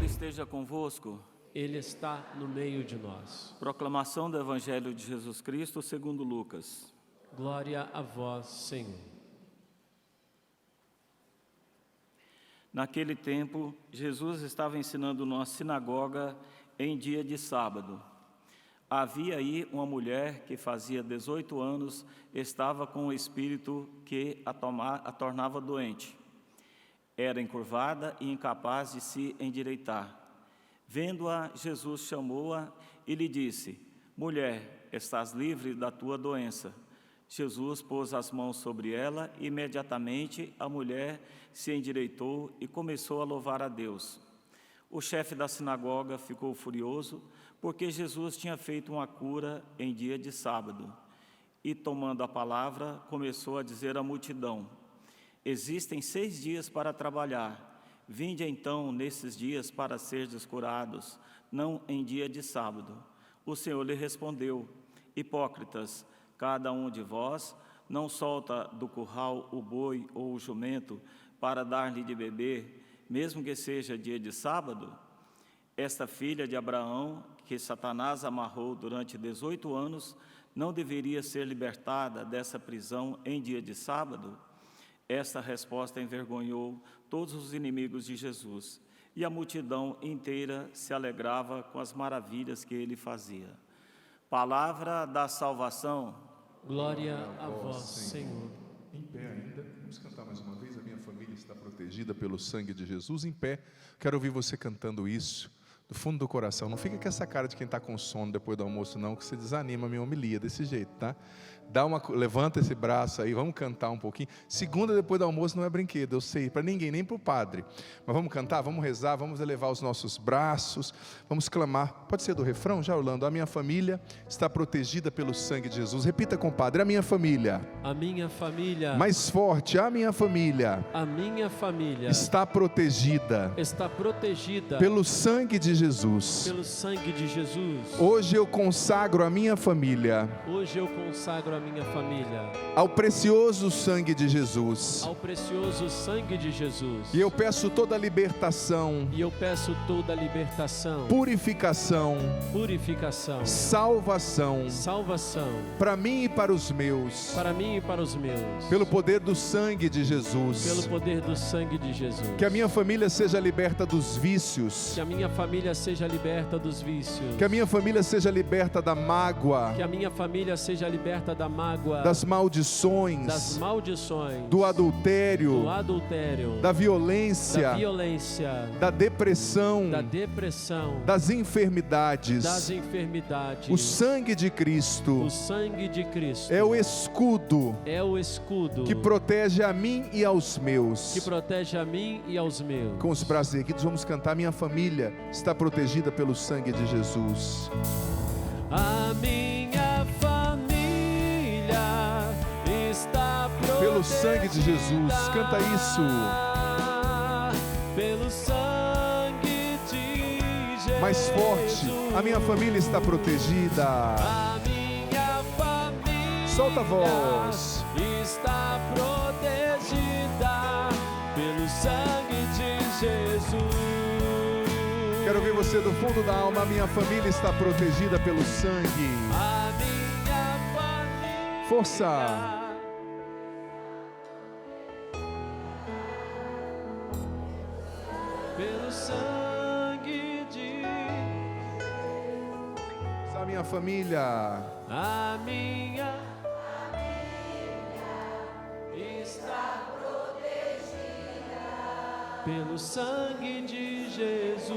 esteja convosco. Ele está no meio de nós. Proclamação do Evangelho de Jesus Cristo segundo Lucas. Glória a vós, Senhor. Naquele tempo, Jesus estava ensinando numa sinagoga em dia de sábado. Havia aí uma mulher que fazia 18 anos, estava com o espírito que a tornava doente. Era encurvada e incapaz de se endireitar. Vendo-a, Jesus chamou-a e lhe disse: Mulher, estás livre da tua doença. Jesus pôs as mãos sobre ela e imediatamente a mulher se endireitou e começou a louvar a Deus. O chefe da sinagoga ficou furioso porque Jesus tinha feito uma cura em dia de sábado. E tomando a palavra, começou a dizer à multidão: Existem 6 dias para trabalhar. Vinde então nesses dias para serdes curados, não em dia de sábado. O Senhor lhe respondeu: Hipócritas, cada um de vós não solta do curral o boi ou o jumento para dar-lhe de beber, mesmo que seja dia de sábado? Esta filha de Abraão, que Satanás amarrou durante 18 anos, não deveria ser libertada dessa prisão em dia de sábado? Esta resposta envergonhou todos os inimigos de Jesus, e a multidão inteira se alegrava com as maravilhas que ele fazia. Palavra da salvação. Glória a vós, Senhor. Em pé ainda, vamos cantar mais uma vez. A minha família está protegida pelo sangue de Jesus. Em pé, quero ouvir você cantando isso do fundo do coração. Não fica com essa cara de quem está com sono depois do almoço não, que você desanima a minha homilia desse jeito, tá? Levanta esse braço aí, vamos cantar um pouquinho. Segunda depois do almoço não é brinquedo, eu sei, para ninguém, nem para o padre. Mas vamos cantar, vamos rezar, vamos elevar os nossos braços, vamos clamar. Pode ser do refrão já, Orlando? A minha família está protegida pelo sangue de Jesus. Repita com o padre: a minha família. A minha família. Mais forte: a minha família. A minha família Está protegida. está protegida Pelo sangue de Jesus. pelo sangue de Jesus. Hoje eu consagro a minha família Hoje eu consagro a minha família ao precioso sangue de Jesus. ao precioso sangue de Jesus. E eu peço toda a libertação, E eu peço toda a libertação, purificação, purificação, salvação salvação para mim e para os meus, para mim e para os meus, pelo poder do sangue de Jesus. pelo poder do sangue de Jesus. Que a minha família seja liberta dos vícios, Que a minha família seja liberta dos vícios. que a minha família seja liberta da mágoa, Que a minha família seja liberta da mágoa, das maldições, das maldições, do adultério, do adultério, da violência, da violência, da depressão, da depressão, das enfermidades. das enfermidades. O sangue de Cristo O sangue de Cristo é o escudo é o escudo que protege a mim e aos meus. que protege a mim e aos meus. Com os braços erguidos vamos cantar: minha família está protegida pelo sangue de Jesus. A minha família está protegida Pelo sangue de Jesus, canta isso. Pelo sangue de Jesus. Mais forte: a minha família está protegida. A minha família Solta a voz. está protegida pelo sangue de Jesus. Quero ver você do fundo da alma: a minha família está protegida pelo sangue. A minha família. Força. Pelo sangue de A minha família. a minha está protegida pelo sangue de Jesus.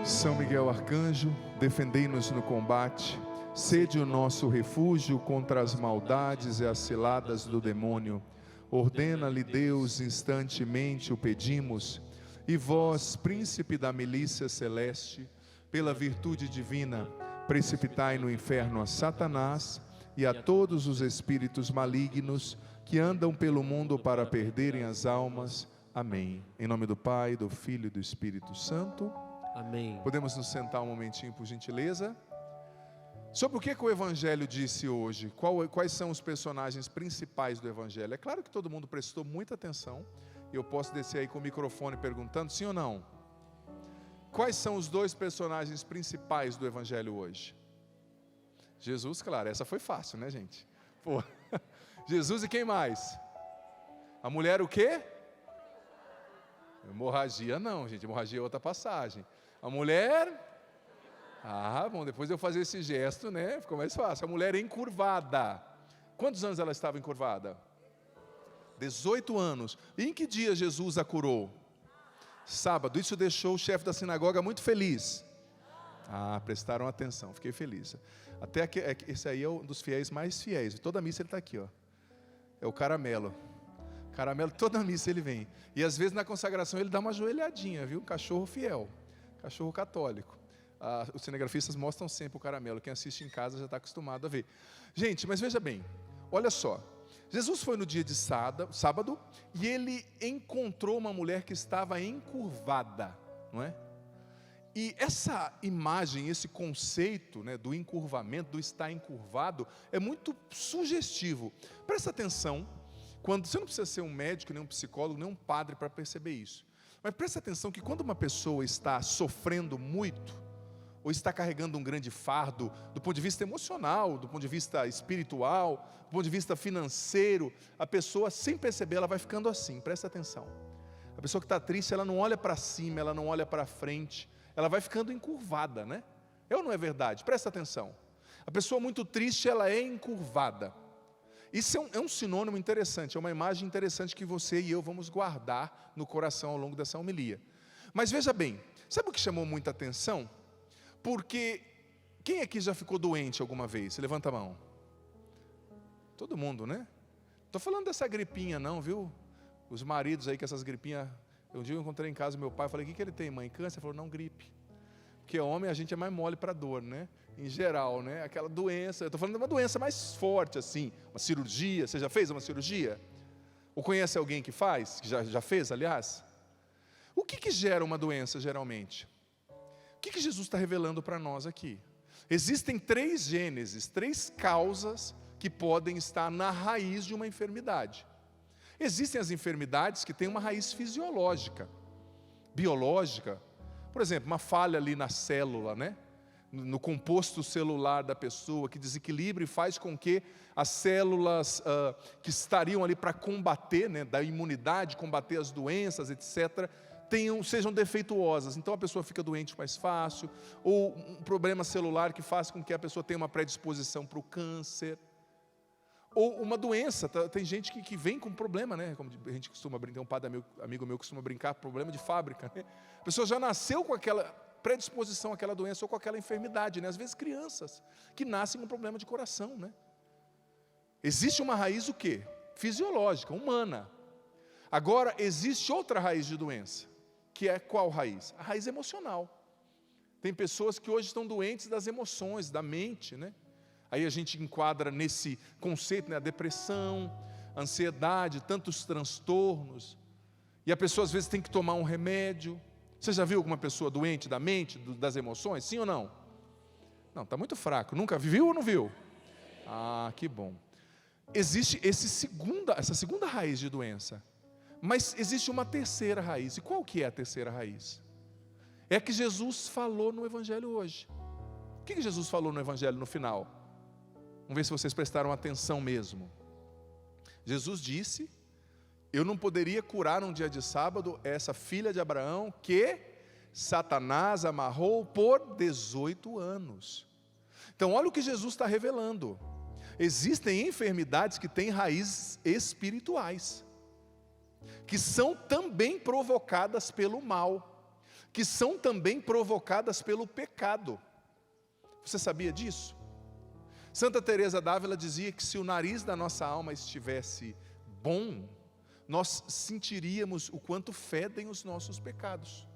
São Miguel Arcanjo, defendei-nos no combate. Sede o nosso refúgio contra as maldades e as ciladas do demônio. Ordena-lhe Deus, instantemente o pedimos. E vós, príncipe da milícia celeste, pela virtude divina, precipitai no inferno a Satanás e a todos os espíritos malignos que andam pelo mundo para perderem as almas. Amém. Em nome do Pai, do Filho e do Espírito Santo. Amém. Podemos nos sentar um momentinho, por gentileza? Sobre o que o Evangelho disse hoje? Quais são os personagens principais do Evangelho? É claro que todo mundo prestou muita atenção E eu posso descer aí com o microfone perguntando, sim ou não? Quais são os dois personagens principais do Evangelho hoje? Jesus, claro, essa foi fácil, né, gente? Pô. Jesus e quem mais? A mulher o quê? Hemorragia não, gente, hemorragia é outra passagem. A mulher... Ah, bom, depois de eu fazer esse gesto, né, ficou mais fácil. A mulher encurvada. Quantos anos ela estava encurvada? 18 anos. E em que dia Jesus a curou? Sábado. Isso deixou o chefe da sinagoga muito feliz. Ah, prestaram atenção, fiquei feliz. Até que esse aí é um dos fiéis mais fiéis. Toda missa ele está aqui, ó. É o Caramelo. Caramelo, toda missa ele vem. E às vezes na consagração ele dá uma ajoelhadinha, viu? Cachorro fiel, cachorro católico. Os cinegrafistas mostram sempre o Caramelo. Quem assiste em casa já está acostumado a ver. Gente, mas veja bem, olha só. Jesus foi no dia de sábado e ele encontrou uma mulher que estava encurvada, não é? E essa imagem, esse conceito, né, do encurvamento, do estar encurvado, é muito sugestivo. Presta atenção, quando você não precisa ser um médico, nem um psicólogo, nem um padre para perceber isso. Mas presta atenção que quando uma pessoa está sofrendo muito, ou está carregando um grande fardo, do ponto de vista emocional, do ponto de vista espiritual, do ponto de vista financeiro, a pessoa, sem perceber, ela vai ficando assim, presta atenção. A pessoa que está triste, ela não olha para cima, ela não olha para frente, ela vai ficando encurvada, né? É ou não é verdade? Presta atenção. A pessoa muito triste, ela é encurvada. Isso é um sinônimo interessante, é uma imagem interessante que você e eu vamos guardar no coração ao longo dessa homilia. Mas veja bem, sabe o que chamou muita atenção? Porque, quem aqui já ficou doente alguma vez? Levanta a mão. Todo mundo, né? Estou falando dessa gripinha não, viu? Os maridos aí com essas gripinhas. Um dia eu encontrei em casa meu pai, falei, o que ele tem, mãe? Câncer? Ele falou, não, gripe. Porque homem a gente é mais mole para dor, né? Em geral, né? Aquela doença, eu estou falando de uma doença mais forte assim, uma cirurgia. Você já fez uma cirurgia? Ou conhece alguém que faz? Que já fez, aliás? O que gera uma doença geralmente? O que Jesus está revelando para nós aqui? Existem 3 gêneses, 3 causas que podem estar na raiz de uma enfermidade. Existem as enfermidades que têm uma raiz fisiológica, biológica. Por exemplo, uma falha ali na célula, né? No composto celular da pessoa, que desequilibra e faz com que as células que estariam ali para combater, né, da imunidade, combater as doenças, etc., sejam defeituosas, então a pessoa fica doente mais fácil, ou um problema celular que faz com que a pessoa tenha uma predisposição para o câncer, ou uma doença. Tem gente que vem com problema, né? Como a gente costuma brincar, um padre amigo meu costuma brincar, problema de fábrica, né? A pessoa já nasceu com aquela predisposição àquela doença ou com aquela enfermidade, né? Às vezes crianças que nascem com problema de coração, né? Existe uma raiz o quê? Fisiológica, humana. Agora existe outra raiz de doença. Que é qual raiz? A raiz emocional. Tem pessoas que hoje estão doentes das emoções, da mente, né? Aí a gente enquadra nesse conceito, né? A depressão, a ansiedade, tantos transtornos. E a pessoa às vezes tem que tomar um remédio. Você já viu alguma pessoa doente da mente, das emoções? Sim ou não? Não, está muito fraco. Nunca viu ou não viu? Ah, que bom. Existe essa segunda raiz de doença. Mas existe uma terceira raiz. E qual que é a terceira raiz? É a que Jesus falou no Evangelho hoje. O que Jesus falou no Evangelho no final? Vamos ver se vocês prestaram atenção mesmo. Jesus disse, eu não poderia curar num dia de sábado essa filha de Abraão que Satanás amarrou por 18 anos. Então olha o que Jesus está revelando. Existem enfermidades que têm raízes espirituais, que são também provocadas pelo mal, que são também provocadas pelo pecado. Você sabia disso? Santa Teresa d'Ávila dizia que se o nariz da nossa alma estivesse bom, nós sentiríamos o quanto fedem os nossos pecados.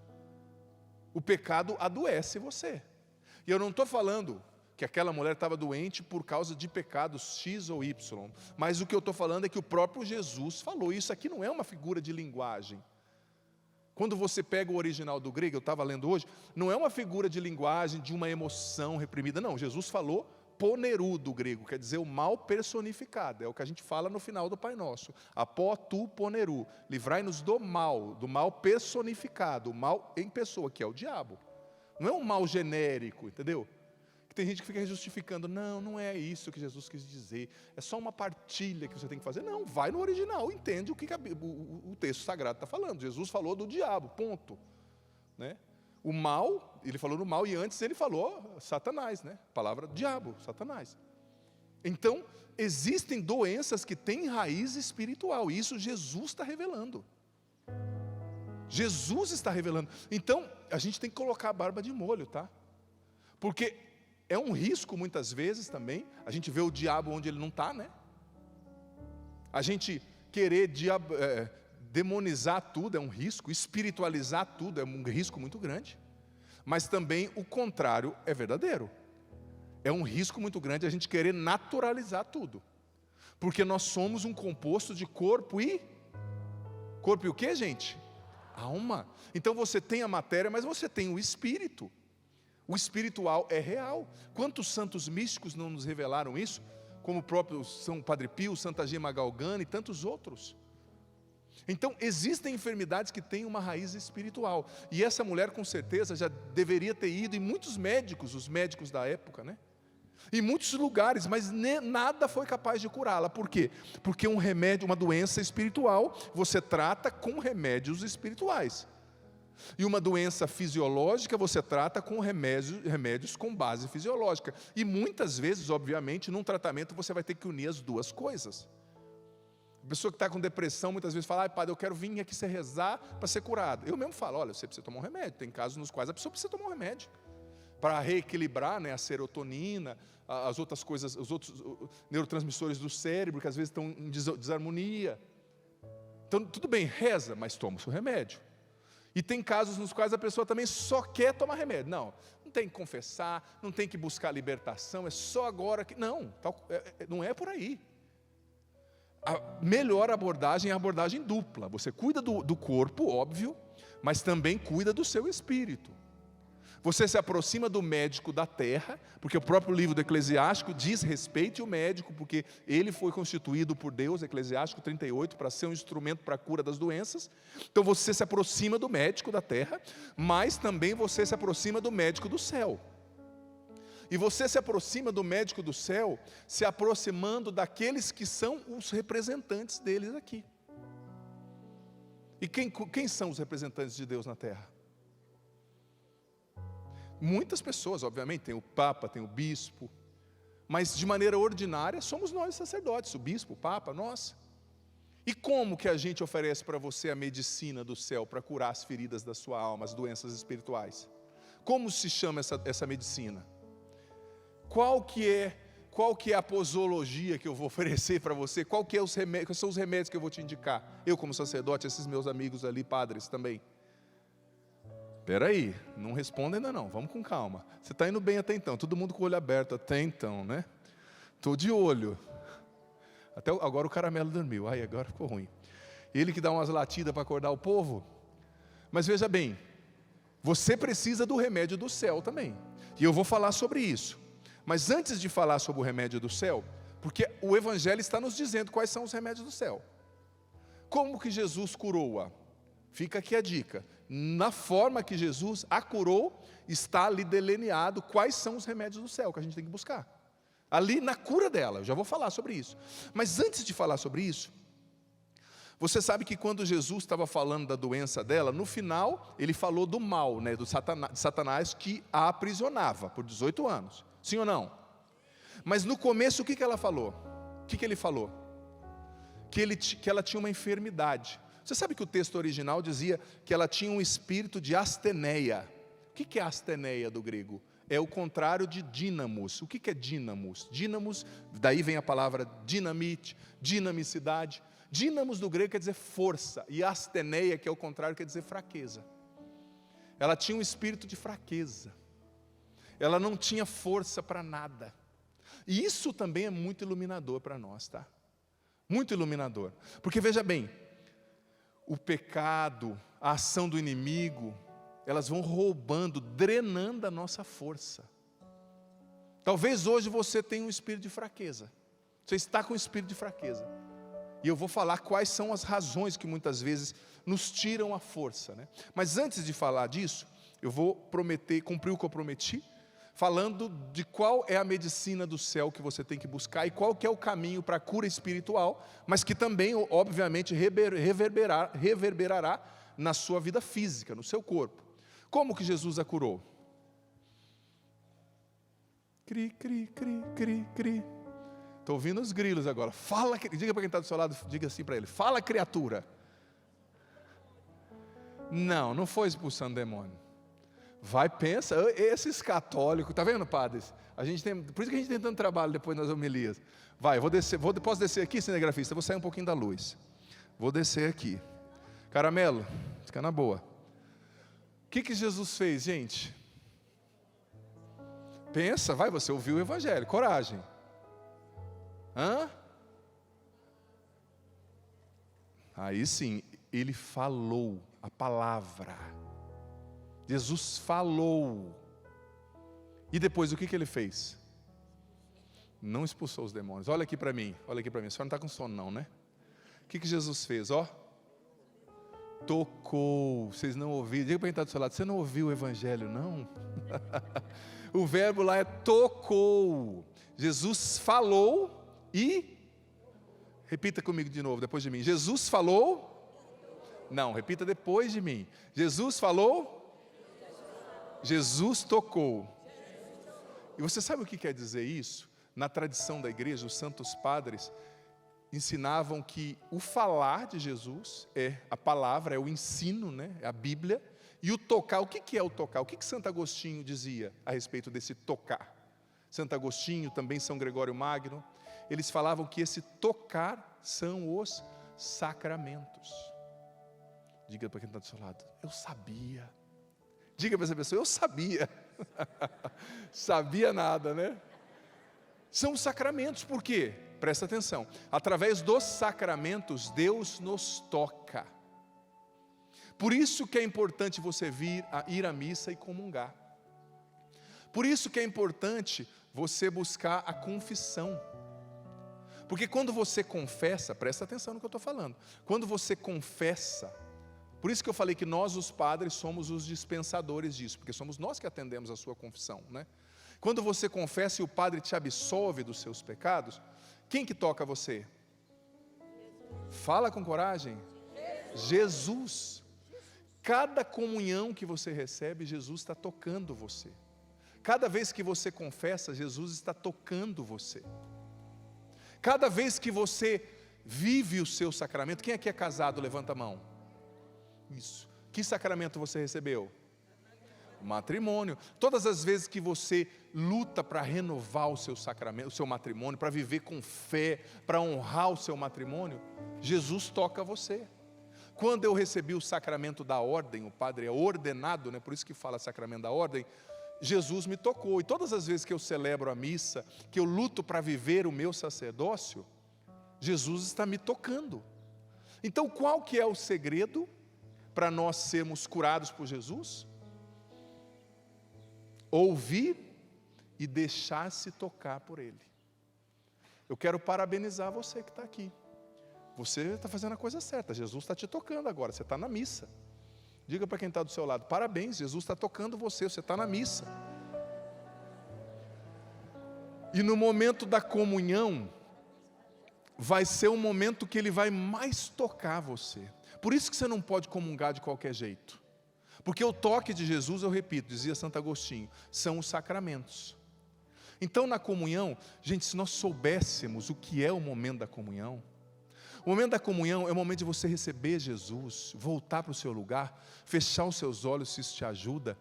O pecado adoece você. E eu não estou falando que aquela mulher estava doente por causa de pecados X ou Y, mas o que eu estou falando é que o próprio Jesus falou. Isso aqui não é uma figura de linguagem. Quando você pega o original do grego, eu estava lendo hoje, não é uma figura de linguagem, de uma emoção reprimida, não, Jesus falou poneru do grego, quer dizer o mal personificado, é o que a gente fala no final do Pai Nosso. Apó tu poneru, livrai-nos do mal personificado, o mal em pessoa, que é o diabo. Não é um mal genérico, entendeu? Que tem gente que fica justificando, não é isso que Jesus quis dizer, é só uma partilha que você tem que fazer. Não, vai no original, entende o que o texto sagrado está falando. Jesus falou do diabo, ponto. Né? O mal, ele falou no mal, e antes ele falou Satanás, né? Palavra diabo, Satanás. Então, existem doenças que têm raiz espiritual, e isso Jesus está revelando. Jesus está revelando. Então, a gente tem que colocar a barba de molho, tá? Porque é um risco muitas vezes também, a gente vê o diabo onde ele não está, né? A gente querer demonizar tudo é um risco, espiritualizar tudo é um risco muito grande. Mas também o contrário é verdadeiro. É um risco muito grande a gente querer naturalizar tudo. Porque nós somos um composto de corpo e... Corpo e o quê, gente? Alma. Então você tem a matéria, mas você tem o espírito. O espiritual é real. Quantos santos místicos não nos revelaram isso? Como o próprio São Padre Pio, Santa Gema Galgani e tantos outros. Então, existem enfermidades que têm uma raiz espiritual. E essa mulher, com certeza, já deveria ter ido em muitos médicos, os médicos da época, né? Em muitos lugares, mas nada foi capaz de curá-la. Por quê? Porque um remédio, uma doença espiritual, você trata com remédios espirituais. E uma doença fisiológica, você trata com remédios com base fisiológica. E muitas vezes, obviamente, num tratamento você vai ter que unir as duas coisas. A pessoa que está com depressão, muitas vezes fala, padre, eu quero vir aqui você rezar para ser curado. Eu mesmo falo, olha, você precisa tomar um remédio. Tem casos nos quais a pessoa precisa tomar um remédio para reequilibrar, né, a serotonina, as outras coisas, os outros neurotransmissores do cérebro, que às vezes estão em desarmonia. Então, tudo bem, reza, mas toma o seu remédio. E tem casos nos quais a pessoa também só quer tomar remédio. Não tem que confessar, não tem que buscar libertação, é só agora que... Não é por aí. A melhor abordagem é a abordagem dupla. Você cuida do corpo, óbvio, mas também cuida do seu espírito. Você se aproxima do médico da terra, porque o próprio livro do Eclesiástico diz respeite o médico, porque ele foi constituído por Deus, Eclesiástico 38, para ser um instrumento para a cura das doenças. Então você se aproxima do médico da terra, mas também você se aproxima do médico do céu. E você se aproxima do médico do céu, se aproximando daqueles que são os representantes deles aqui. E quem são os representantes de Deus na terra? Muitas pessoas, obviamente, tem o Papa, tem o Bispo, mas de maneira ordinária somos nós sacerdotes, o Bispo, o Papa, nós. E como que a gente oferece para você a medicina do céu para curar as feridas da sua alma, as doenças espirituais? Como se chama essa medicina? Qual que é a posologia que eu vou oferecer para você? Quais são os remédios que eu vou te indicar? Eu como sacerdote, esses meus amigos ali, padres também. Espera aí, não responda ainda não, vamos com calma. Você está indo bem até então, todo mundo com o olho aberto até então, né? Estou de olho. Até agora o caramelo dormiu, agora ficou ruim. Ele que dá umas latidas para acordar o povo. Mas veja bem, você precisa do remédio do céu também. E eu vou falar sobre isso. Mas antes de falar sobre o remédio do céu, porque o Evangelho está nos dizendo quais são os remédios do céu. Como que Jesus curou-a? Fica aqui a dica. Na forma que Jesus a curou, está ali delineado quais são os remédios do céu que a gente tem que buscar. Ali na cura dela, eu já vou falar sobre isso. Mas antes de falar sobre isso, você sabe que quando Jesus estava falando da doença dela, no final ele falou do mal, né, de Satanás que a aprisionava por 18 anos. Sim ou não? Mas no começo o que ela falou? O que ele falou? Que ela tinha uma enfermidade. Você sabe que o texto original dizia que ela tinha um espírito de asteneia. O que é asteneia do grego? É o contrário de dínamos. O que é dínamos? Dínamos, daí vem a palavra dinamite, dinamicidade. Dínamos do grego quer dizer força, e asteneia, que é o contrário, quer dizer fraqueza. Ela tinha um espírito de fraqueza. Ela não tinha força para nada. E isso também é muito iluminador para nós, tá? Muito iluminador. Porque veja bem, o pecado, a ação do inimigo, elas vão roubando, drenando a nossa força. Talvez hoje você tenha um espírito de fraqueza. Você está com um espírito de fraqueza. E eu vou falar quais são as razões que muitas vezes nos tiram a força, né? Mas antes de falar disso, eu vou cumprir o que eu prometi, falando de qual é a medicina do céu que você tem que buscar e qual que é o caminho para a cura espiritual, mas que também, obviamente, reverberará na sua vida física, no seu corpo. Como que Jesus a curou? Cri, cri, cri, cri, cri. Estou ouvindo os grilos agora. Diga para quem está do seu lado, diga assim para ele: fala, criatura. Não foi expulsando demônio. Vai, pensa, esses católicos, está vendo, padres? Por isso que a gente tem tanto trabalho depois nas homilias. Vai, posso descer aqui, cinegrafista? Vou sair um pouquinho da luz. Vou descer aqui. Caramelo, fica na boa. O que Jesus fez, gente? Pensa, vai, você ouviu o evangelho, coragem. Aí sim, ele falou a palavra. Jesus falou. E depois o que ele fez? Não expulsou os demônios. Olha aqui para mim, A senhora não está com sono não, né? O que Jesus fez? Tocou. Vocês não ouviram? Diga para quem está do seu lado: você não ouviu o evangelho não? O verbo lá é tocou. Jesus falou e... repita comigo de novo, depois de mim. Jesus falou... Não, repita depois de mim. Jesus falou... Jesus tocou. E você sabe o que quer dizer isso? Na tradição da igreja, os santos padres ensinavam que o falar de Jesus é a palavra, é o ensino, né? É a Bíblia. E o tocar, o que é o tocar? O que Santo Agostinho dizia a respeito desse tocar? Santo Agostinho, também São Gregório Magno, eles falavam que esse tocar são os sacramentos. Diga para quem está do seu lado: eu sabia. Diga para essa pessoa: eu sabia. Sabia nada, né? São os sacramentos, por quê? Presta atenção, através dos sacramentos Deus nos toca. Por isso que é importante você ir à missa e comungar. Por isso que é importante você buscar a confissão. Porque quando você confessa, presta atenção no que eu estou falando, quando você confessa, por isso que eu falei que nós os padres somos os dispensadores disso, porque somos nós que atendemos a sua confissão, né? Quando você confessa e o padre te absolve dos seus pecados, quem que toca você? Fala com coragem. Jesus. Cada comunhão que você recebe, Jesus está tocando você. Cada vez que você confessa, Jesus está tocando você. Cada vez que você vive o seu sacramento, quem aqui é casado, levanta a mão. Isso. Que sacramento você recebeu? O matrimônio. Todas as vezes que você luta para renovar o seu sacramento, o seu matrimônio, para viver com fé, para honrar o seu matrimônio, Jesus toca você. Quando eu recebi o sacramento da ordem, o padre é ordenado, né? Por isso que fala sacramento da ordem, Jesus me tocou. E todas as vezes que eu celebro a missa, que eu luto para viver o meu sacerdócio, Jesus está me tocando. Então qual que é o segredo para nós sermos curados por Jesus? Ouvir e deixar-se tocar por Ele. Eu quero parabenizar você que está aqui. Você está fazendo a coisa certa, Jesus está te tocando agora, você está na missa. Diga para quem está do seu lado: parabéns, Jesus está tocando você está na missa. E no momento da comunhão, vai ser o momento que Ele vai mais tocar você. Por isso que você não pode comungar de qualquer jeito. Porque o toque de Jesus, eu repito, dizia Santo Agostinho, são os sacramentos. Então na comunhão, gente, se nós soubéssemos o que é o momento da comunhão, o momento da comunhão é o momento de você receber Jesus, voltar para o seu lugar, fechar os seus olhos se isso te ajuda,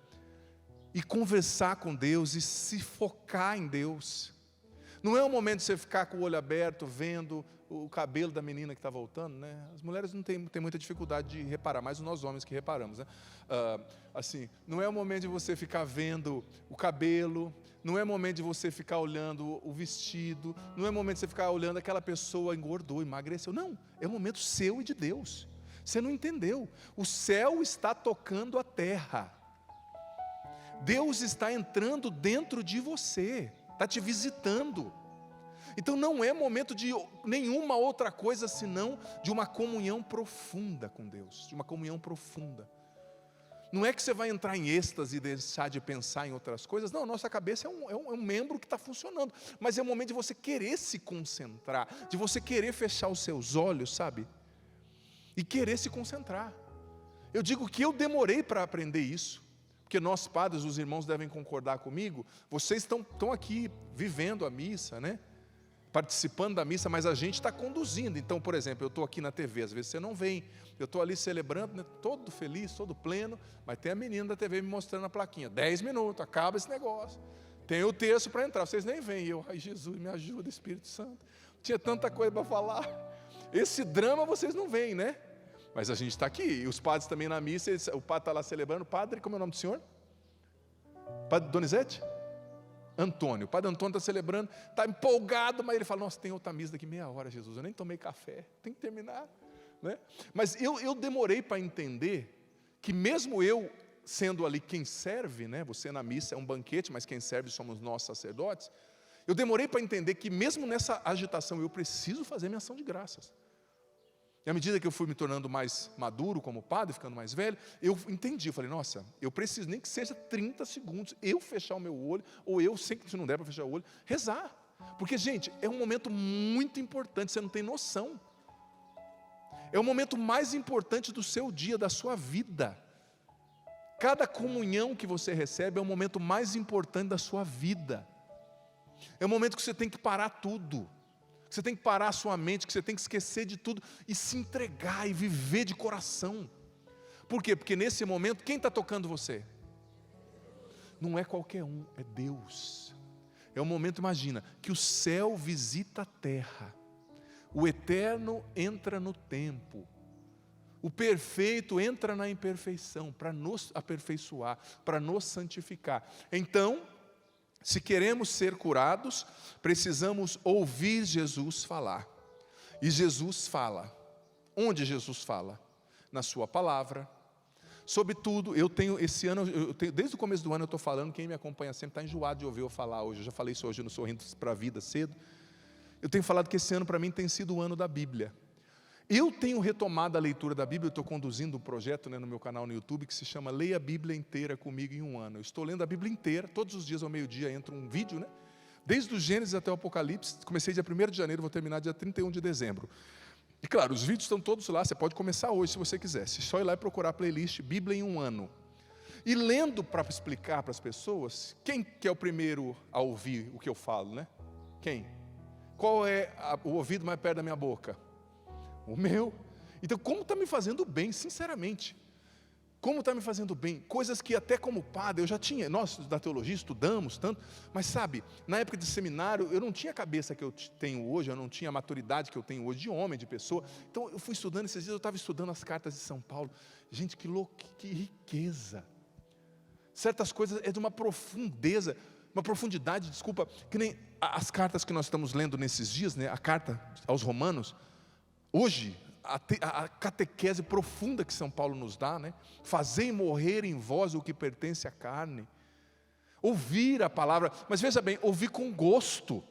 e conversar com Deus e se focar em Deus. Não é o momento de você ficar com o olho aberto, vendo o cabelo da menina que está voltando, né? As mulheres não têm muita dificuldade de reparar, mas nós homens que reparamos, né? Assim, não é o momento de você ficar vendo o cabelo, não é o momento de você ficar olhando o vestido, não é o momento de você ficar olhando aquela pessoa engordou, emagreceu, não, é o momento seu e de Deus. Você não entendeu, o céu está tocando a terra, Deus está entrando dentro de você. está te visitando. Então não é momento de nenhuma outra coisa senão de uma comunhão profunda com Deus, de uma comunhão profunda. Não é que você vai entrar em êxtase e deixar de pensar em outras coisas. Não, a nossa cabeça é um membro que está funcionando. Mas é o momento de você querer se concentrar, de você querer fechar os seus olhos, sabe? E querer se concentrar. Eu digo que eu demorei para aprender isso. Porque nós padres, os irmãos devem concordar comigo. Vocês estão aqui vivendo a missa, né? Participando da missa, mas a gente está conduzindo. Então, por exemplo, eu estou aqui na TV, às vezes você não vem, eu estou ali celebrando, né, todo feliz, todo pleno, mas tem a menina da TV me mostrando a plaquinha, 10 minutos, acaba esse negócio, tem o texto para entrar, vocês nem vêm, eu, ai Jesus, me ajuda, Espírito Santo, tinha tanta coisa para falar, esse drama vocês não veem, né? Mas a gente está aqui, e os padres também na missa, o padre está lá celebrando, padre, como é o nome do senhor? Padre Donizete? Antônio, o padre Antônio está celebrando, está empolgado, mas ele fala, nossa, tem outra missa daqui meia hora, Jesus, eu nem tomei café, tem que terminar, né? Mas eu demorei para entender que mesmo eu sendo ali quem serve, né? Você na missa é um banquete, mas quem serve somos nós sacerdotes, eu demorei para entender que mesmo nessa agitação eu preciso fazer minha ação de graças. E à medida que eu fui me tornando mais maduro como padre, ficando mais velho, eu entendi, eu falei, nossa, eu preciso, nem que seja 30 segundos, eu fechar o meu olho, ou eu, se não der para fechar o olho, rezar. Porque, gente, é um momento muito importante, você não tem noção. É o momento mais importante do seu dia, da sua vida. Cada comunhão que você recebe é o momento mais importante da sua vida. É o momento que você tem que parar tudo. Que você tem que parar a sua mente, que você tem que esquecer de tudo e se entregar e viver de coração. Por quê? Porque nesse momento, quem está tocando você? Não é qualquer um, é Deus. É um momento, imagina, que o céu visita a terra, o eterno entra no tempo, o perfeito entra na imperfeição, para nos aperfeiçoar, para nos santificar. Então, se queremos ser curados, precisamos ouvir Jesus falar. E Jesus fala. Onde Jesus fala? Na sua palavra. Sobretudo, eu tenho esse ano, desde o começo do ano eu estou falando, quem me acompanha sempre está enjoado de ouvir eu falar hoje. Eu já falei isso hoje no Sorrindo para a Vida cedo. Eu tenho falado que esse ano para mim tem sido o ano da Bíblia. Eu tenho retomado a leitura da Bíblia, eu estou conduzindo um projeto, né, no meu canal no YouTube que se chama Leia a Bíblia Inteira Comigo em um Ano. Eu estou lendo a Bíblia inteira, todos os dias ao meio-dia entra um vídeo, né? Desde o Gênesis até o Apocalipse, comecei dia 1º de janeiro, vou terminar dia 31 de dezembro. E claro, os vídeos estão todos lá, você pode começar hoje se você quiser, se só ir lá e procurar a playlist Bíblia em um Ano. E lendo para explicar para as pessoas, quem que é o primeiro a ouvir o que eu falo, né? Quem? Qual é o ouvido mais perto da minha boca? O meu. Então, como está me fazendo bem, sinceramente? Como está me fazendo bem? Coisas que até como padre eu já tinha, nós da teologia estudamos tanto, mas sabe, na época de seminário eu não tinha a cabeça que eu tenho hoje, eu não tinha a maturidade que eu tenho hoje de homem, de pessoa. Então eu fui estudando, esses dias eu estava estudando as cartas de São Paulo. Gente, que riqueza. Certas coisas é de uma profundeza, uma profundidade, desculpa, que nem as cartas que nós estamos lendo nesses dias, né? A carta aos Romanos. Hoje, a catequese profunda que São Paulo nos dá, né? Fazei morrer em vós o que pertence à carne. Ouvir a palavra, mas veja bem, ouvir com gosto.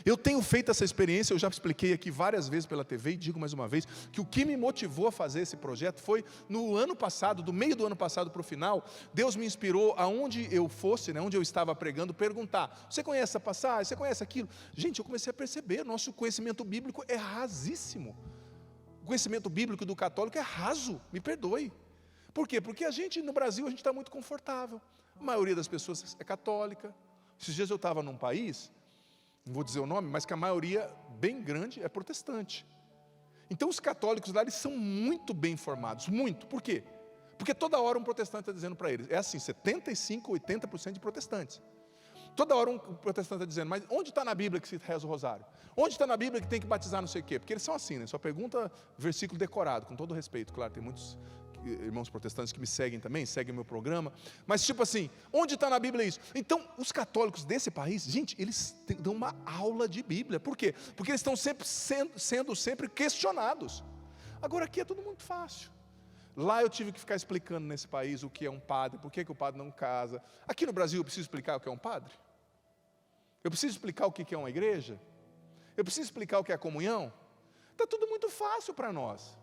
Eu tenho feito essa experiência, eu já expliquei aqui várias vezes pela TV e digo mais uma vez, que o que me motivou a fazer esse projeto foi no ano passado, do meio do ano passado para o final, Deus me inspirou aonde eu fosse, né, onde eu estava pregando, perguntar, você conhece essa passagem, você conhece aquilo? Gente, eu comecei a perceber, nosso conhecimento bíblico é rasíssimo. O conhecimento bíblico do católico é raso, me perdoe. Por quê? Porque a gente, no Brasil, a gente está muito confortável. A maioria das pessoas é católica. Esses dias eu estava num país, não vou dizer o nome, mas que a maioria bem grande é protestante. Então os católicos lá, eles são muito bem informados, muito. Por quê? Porque toda hora um protestante está dizendo para eles, é assim, 75%, 80% de protestantes. Toda hora um protestante está dizendo, mas onde está na Bíblia que se reza o rosário? Onde está na Bíblia que tem que batizar não sei o quê? Porque eles são assim, né? Só pergunta versículo decorado, com todo respeito, claro, tem muitos irmãos protestantes que me seguem também, seguem o meu programa, mas tipo assim, onde está na Bíblia isso? Então, os católicos desse país, gente, eles dão uma aula de Bíblia, por quê? Porque eles estão sempre sendo sempre questionados. Agora aqui é tudo muito fácil. Lá eu tive que ficar explicando nesse país o que é um padre, por que o padre não casa. Aqui no Brasil eu preciso explicar o que é um padre? Eu preciso explicar o que é uma igreja? Eu preciso explicar o que é a comunhão? Está tudo muito fácil para nós.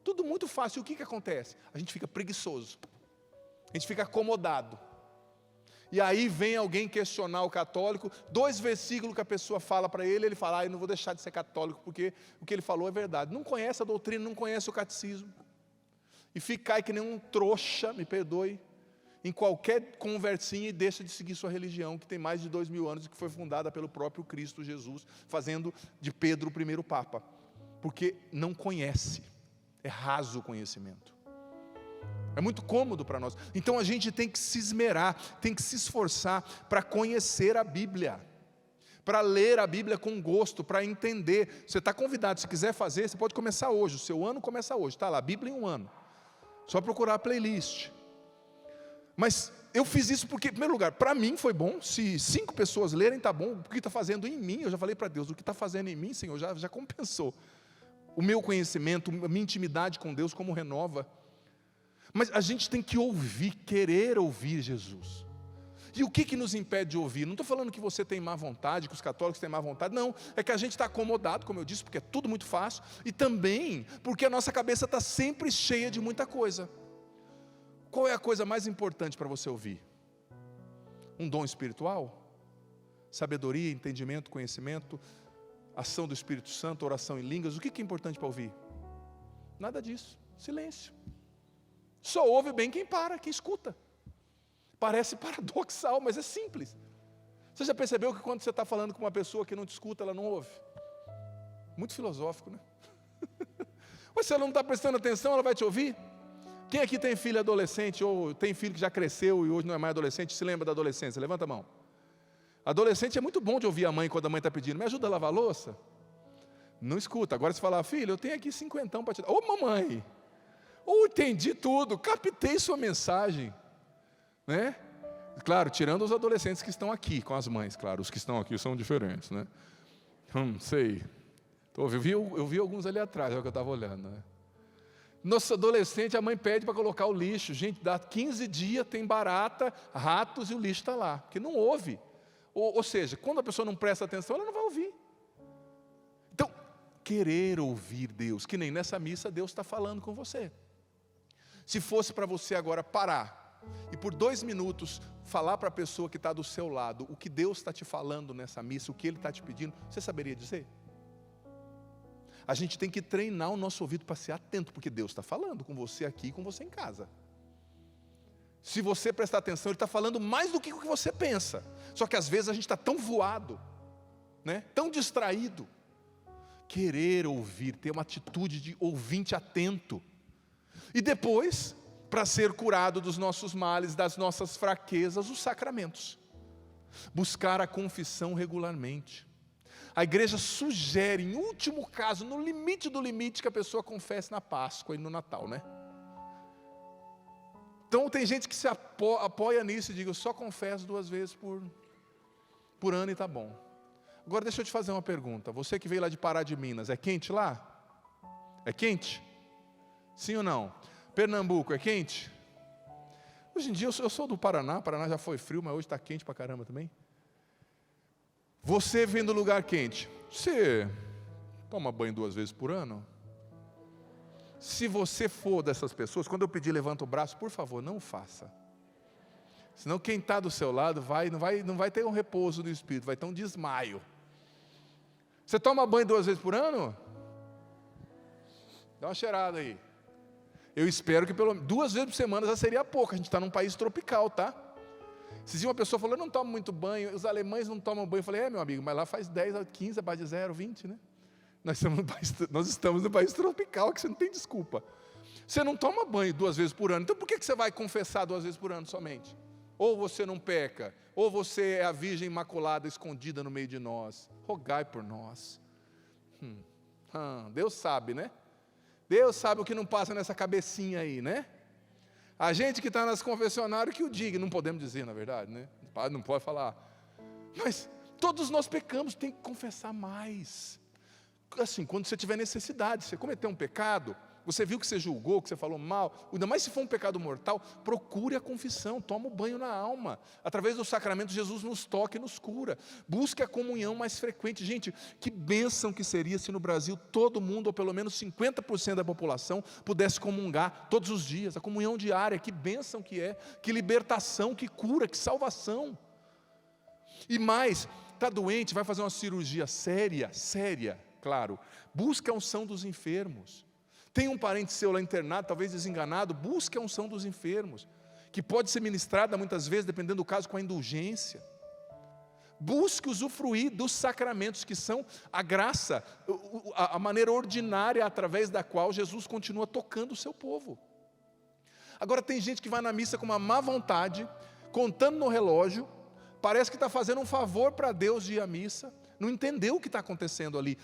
Tudo muito fácil. E o que acontece? A gente fica preguiçoso. A gente fica acomodado. E aí vem alguém questionar o católico, 2 versículos que a pessoa fala para ele, ele fala, eu não vou deixar de ser católico, porque o que ele falou é verdade. Não conhece a doutrina, não conhece o catecismo. E cai que nem um trouxa, me perdoe, em qualquer conversinha e deixa de seguir sua religião, que tem mais de 2000 anos e que foi fundada pelo próprio Cristo Jesus, fazendo de Pedro o primeiro Papa. Porque não conhece, é raso o conhecimento. É muito cômodo para nós. Então a gente tem que se esmerar, tem que se esforçar para conhecer a Bíblia, para ler a Bíblia com gosto, para entender. Você está convidado, se quiser fazer, você pode começar hoje. O seu ano começa hoje, está lá, Bíblia em um ano. Só procurar a playlist. Mas eu fiz isso porque, em primeiro lugar, para mim foi bom. Se 5 pessoas lerem, está bom. O que está fazendo em mim, eu já falei para Deus, o que está fazendo em mim, Senhor, já compensou. O meu conhecimento, a minha intimidade com Deus, como renova. Mas a gente tem que ouvir, querer ouvir Jesus. E o que nos impede de ouvir? Não estou falando que você tem má vontade, que os católicos têm má vontade, não. É que a gente está acomodado, como eu disse, porque é tudo muito fácil. E também porque a nossa cabeça está sempre cheia de muita coisa. Qual é a coisa mais importante para você ouvir? Um dom espiritual? Sabedoria, entendimento, conhecimento, ação do Espírito Santo, oração em línguas. O que é importante para ouvir? Nada disso. Silêncio. Só ouve bem quem escuta. Parece paradoxal, mas é simples. Você já percebeu que quando você está falando com uma pessoa que não te escuta, ela não ouve? Muito filosófico, né? Mas se ela não está prestando atenção, ela vai te ouvir? Quem aqui tem filho adolescente, ou tem filho que já cresceu e hoje não é mais adolescente, se lembra da adolescência? Levanta a mão. Adolescente é muito bom de ouvir a mãe quando a mãe está pedindo, me ajuda a lavar a louça? Não escuta. Agora se falar, filho, eu tenho aqui 50 para te dar. Ô mamãe! Entendi tudo, captei sua mensagem, né? Claro, tirando os adolescentes que estão aqui com as mães, claro, os que estão aqui são diferentes, né? Sei. Eu vi alguns ali atrás, é o que eu estava olhando, né? Nosso adolescente, a mãe pede para colocar o lixo, gente, dá 15 dias, tem barata, ratos e o lixo está lá, porque não ouve. Ou seja, quando a pessoa não presta atenção, ela não vai ouvir. Então, querer ouvir Deus, que nem nessa missa Deus está falando com você. Se fosse para você agora parar e por 2 minutos falar para a pessoa que está do seu lado o que Deus está te falando nessa missa, o que Ele está te pedindo, você saberia dizer? A gente tem que treinar o nosso ouvido para ser atento, porque Deus está falando com você aqui e com você em casa. Se você prestar atenção, Ele está falando mais do que o que você pensa. Só que às vezes a gente está tão voado, né? Tão distraído. Querer ouvir, ter uma atitude de ouvinte atento. E depois, para ser curado dos nossos males, das nossas fraquezas, os sacramentos. Buscar a confissão regularmente. A igreja sugere, em último caso, no limite do limite, que a pessoa confesse na Páscoa e no Natal, né? Então tem gente que se apoia nisso e diz, eu só confesso 2 vezes por ano e está bom. Agora deixa eu te fazer uma pergunta. Você que veio lá de Pará de Minas, é quente lá? É quente? Sim ou não? Pernambuco, é quente? Hoje em dia, eu sou do Paraná, Paraná já foi frio, mas hoje está quente pra caramba também. Você vem do lugar quente, você toma banho 2 vezes por ano? Se você for dessas pessoas, quando eu pedir levanta o braço, por favor, não faça. Senão quem está do seu lado não vai ter um repouso do espírito, vai ter um desmaio. Você toma banho 2 vezes por ano? Dá uma cheirada aí. Eu espero que pelo menos 2 vezes por semana já seria pouco. A gente está num país tropical, tá? Esses dias uma pessoa falou, eu não tomo muito banho, os alemães não tomam banho. Eu falei, meu amigo, mas lá faz 10, 15, abaixo de 0, 20, né? Nós estamos no país tropical, que você não tem desculpa. Você não toma banho 2 vezes por ano, então por que você vai confessar 2 vezes por ano somente? Ou você não peca, ou você é a Virgem Imaculada escondida no meio de nós. Rogai por nós. Deus sabe, né? Deus sabe o que não passa nessa cabecinha aí, né? A gente que está nas confessionários que o diga, não podemos dizer, na verdade, né? Não pode falar. Mas todos nós pecamos, tem que confessar mais. Assim, quando você tiver necessidade, você cometeu um pecado, você viu que você julgou, que você falou mal, ainda mais se for um pecado mortal, procure a confissão, toma um banho na alma. Através do sacramento, Jesus nos toca e nos cura. Busque a comunhão mais frequente. Gente, que bênção que seria se no Brasil todo mundo, ou pelo menos 50% da população, pudesse comungar todos os dias. A comunhão diária, que bênção que é, que libertação, que cura, que salvação. E mais, está doente, vai fazer uma cirurgia séria, claro. Busque a unção dos enfermos. Tem um parente seu lá internado, talvez desenganado, busque a unção dos enfermos, que pode ser ministrada muitas vezes, dependendo do caso, com a indulgência. Busque usufruir dos sacramentos, que são a graça, a maneira ordinária através da qual Jesus continua tocando o seu povo. Agora tem gente que vai na missa com uma má vontade, contando no relógio, parece que está fazendo um favor para Deus de ir à missa, não entendeu o que está acontecendo ali.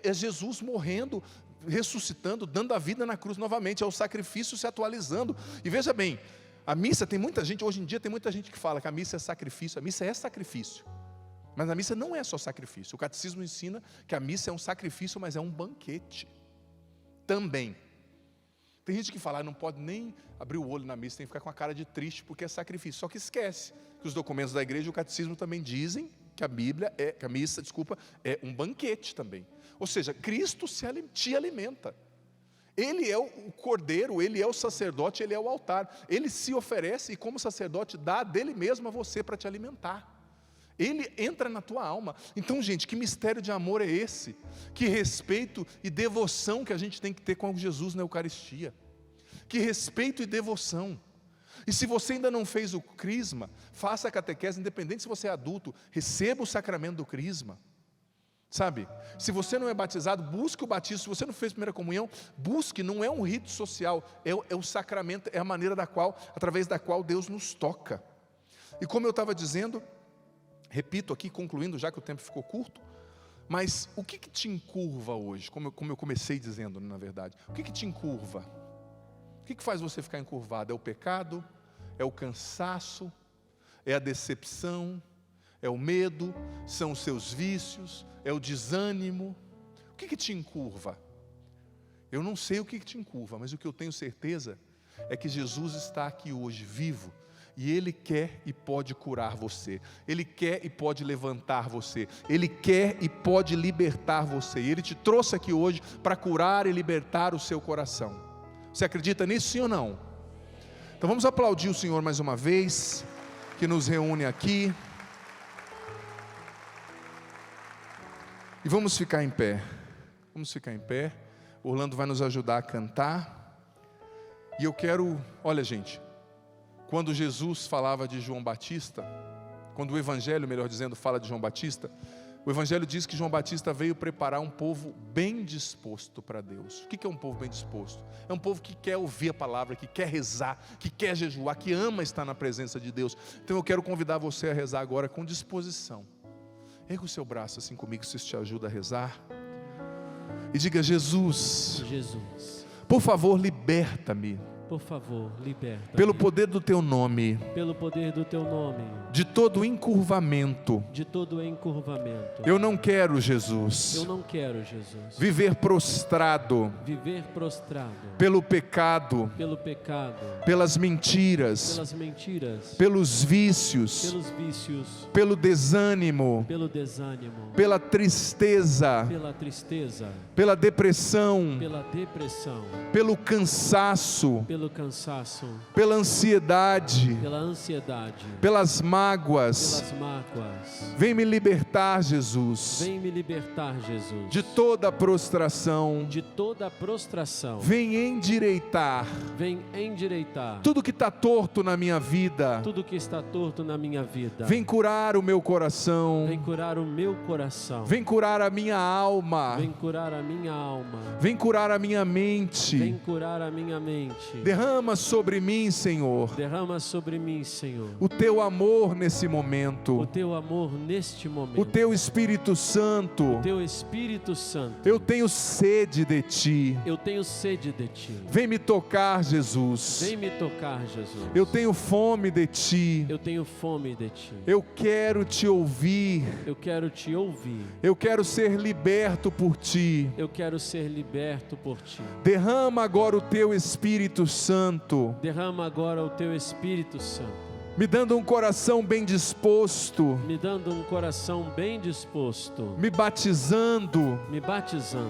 É Jesus morrendo, ressuscitando, dando a vida na cruz novamente, é o sacrifício se atualizando. E veja bem, a missa, tem muita gente, hoje em dia tem muita gente que fala que a missa é sacrifício. A missa é sacrifício, mas a missa não é só sacrifício. O catecismo ensina que a missa é um sacrifício, mas é um banquete também. Tem gente que fala, não pode nem abrir o olho na missa, tem que ficar com a cara de triste porque é sacrifício. Só que esquece que os documentos da igreja e o catecismo também dizem que a missa é um banquete também. Ou seja, Cristo te alimenta. Ele é o cordeiro, ele é o sacerdote, ele é o altar. Ele se oferece e como sacerdote dá dele mesmo a você para te alimentar. Ele entra na tua alma. Então, gente, que mistério de amor é esse? Que respeito e devoção que a gente tem que ter com Jesus na Eucaristia. Que respeito e devoção. E se você ainda não fez o crisma, faça a catequese, independente se você é adulto, receba o sacramento do crisma. Sabe, se você não é batizado, busque o batismo. Se você não fez primeira comunhão, busque, não é um rito social, é o sacramento, é a maneira através da qual Deus nos toca. E como eu estava dizendo, repito aqui, concluindo, já que o tempo ficou curto, mas o que te encurva hoje? Como eu comecei dizendo, na verdade, o que te encurva? O que faz você ficar encurvado? É o pecado? É o cansaço? É a decepção? É o medo? São os seus vícios? É o desânimo? O que te encurva? Eu não sei o que te encurva, mas o que eu tenho certeza é que Jesus está aqui hoje, vivo, e Ele quer e pode curar você. Ele quer e pode levantar você. Ele quer e pode libertar você. E Ele te trouxe aqui hoje para curar e libertar o seu coração. Você acredita nisso, sim ou não? Então vamos aplaudir o Senhor mais uma vez, que nos reúne aqui. E vamos ficar em pé. Vamos ficar em pé. O Orlando vai nos ajudar a cantar. E eu quero, olha gente, quando Jesus falava de João Batista, quando o Evangelho, melhor dizendo, fala de João Batista, o Evangelho diz que João Batista veio preparar um povo bem disposto para Deus. O que é um povo bem disposto? É um povo que quer ouvir a palavra, que quer rezar, que quer jejuar, que ama estar na presença de Deus. Então eu quero convidar você a rezar agora com disposição. Erga o seu braço assim comigo, se isso te ajuda a rezar. E diga: Jesus, por favor, liberta-me. Por favor, liberta. Pelo poder do teu nome. Pelo poder do teu nome. De todo encurvamento. De todo encurvamento. Eu não quero, Jesus. Eu não quero, Jesus. Viver prostrado. Viver prostrado. Pelo pecado. Pelo pecado. Pelas mentiras. Pelas mentiras. Pelos vícios. Pelos vícios. Pelo desânimo. Pelo desânimo. Pela tristeza. Pela tristeza. Pela depressão. Pela depressão. Pelo cansaço. Pelo cansaço, pela ansiedade, pelas mágoas. Pelas mágoas. Vem me libertar, Jesus. Vem me libertar, Jesus. De toda a prostração. De toda a prostração. Vem endireitar. Vem endireitar. Tudo que está torto na minha vida. Tudo que está torto na minha vida. Vem curar o meu coração. Vem curar o meu coração. Vem curar a minha alma. Vem curar a minha alma. Vem curar a minha mente. Vem curar a minha mente. Derrama sobre mim, Senhor, Derrama sobre mim, Senhor, o teu amor nesse o momento, teu amor neste momento, o teu Espírito Santo. o teu Espírito Santo. Eu tenho sede de ti. Eu tenho sede de ti. Vem me tocar, Jesus. Vem me tocar, Jesus. Eu tenho fome de ti. Eu tenho fome de ti. Eu quero te ouvir. Eu quero te ouvir. Eu quero ser liberto por ti. Eu quero ser liberto por ti. Derrama agora o teu Espírito Santo, Derrama agora o teu Espírito Santo, me dando um coração bem disposto, me dando um coração bem disposto, me batizando, me batizando,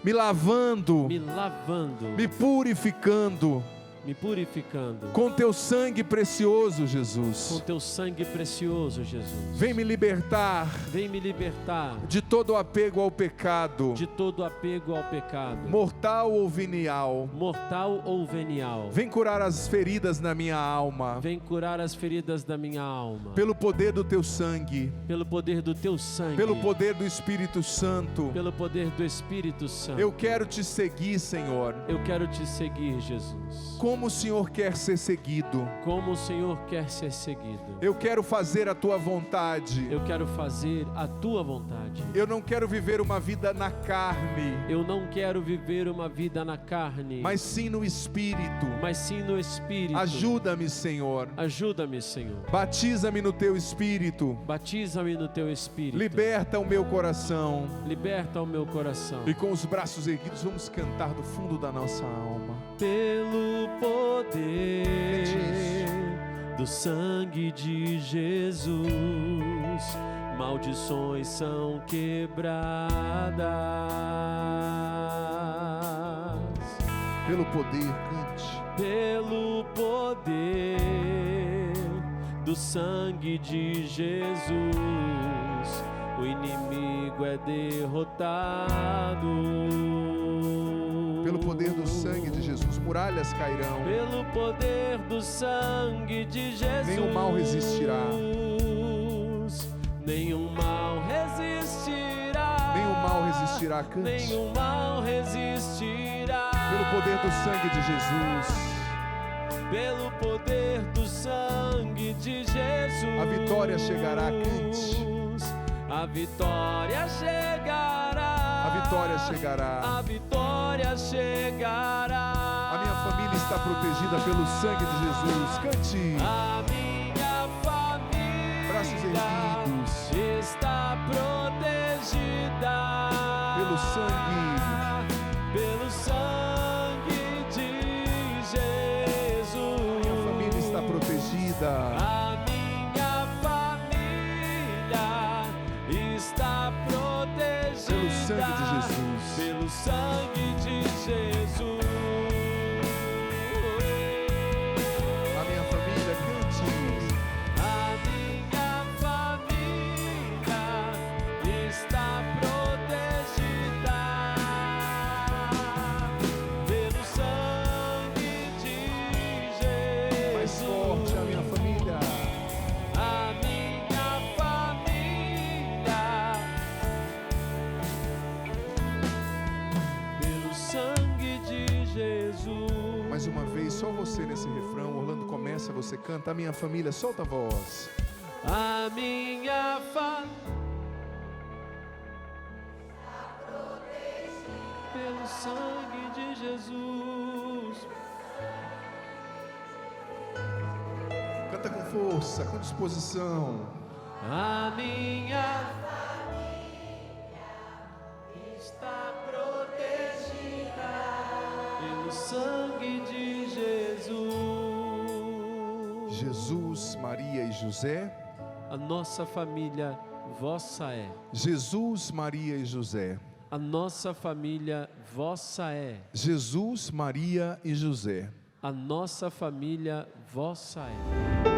me lavando, me lavando, me purificando me purificando com teu sangue precioso, com Jesus. teu sangue precioso, Jesus. Vem me libertar Vem me libertar de todo apego ao pecado, de todo apego ao pecado, mortal ou venial. mortal ou venial. Vem curar as feridas na minha alma, Vem curar as feridas da minha alma, pelo poder do teu sangue, pelo poder do teu sangue, pelo poder do Espírito Santo. pelo poder do Espírito Santo. Eu quero te seguir, Senhor, Eu quero te seguir, Jesus. como o Senhor quer ser seguido. Como o Senhor quer ser seguido. Eu quero fazer a tua vontade. Eu quero fazer a tua vontade. Eu não quero viver uma vida na carne, Eu não quero viver uma vida na carne, mas sim no Espírito. mas sim no Espírito. Ajuda-me, Senhor. Ajuda-me, Senhor. Batiza-me no teu Espírito. Batiza-me no teu Espírito. Liberta o meu coração. Liberta o meu coração. E com os braços erguidos vamos cantar do fundo da nossa alma. Pelo poder do sangue de Jesus, maldições são quebradas. Pelo poder, cante. Pelo poder do sangue de Jesus, o inimigo é derrotado. Pelo poder do sangue de Jesus, muralhas cairão. Pelo poder do sangue de Jesus, Nenhum mal resistirá. Nenhum mal resistirá. Nenhum mal resistirá, cante. Nenhum mal resistirá. Pelo poder do sangue de Jesus, pelo poder do sangue de Jesus, a vitória chegará, cante. A vitória chegará. A vitória chegará. A vitória chegará. A minha família está protegida pelo sangue de Jesus. Cante. A minha família Braços erguidos. está protegida Pelo sangue. Pelo sangue de Jesus. Minha família está protegida. A minha família está protegida Pelo sangue de Jesus. Pelo sangue de Jesus. A minha família, cante. A minha família está protegida pelo sangue de Jesus. Mais forte, a minha família. A minha família pelo sangue de Jesus. Mais uma vez, só você nesse refrão. Orlando começa, você canta. A minha família, solta a voz. A minha família pelo sangue de Jesus. Canta com força, com disposição. A minha família está protegida pelo sangue de Jesus. Jesus, Maria e José. A nossa família vossa é. Jesus, Maria e José. A nossa família vossa é. Jesus, Maria e José. A nossa família vossa é.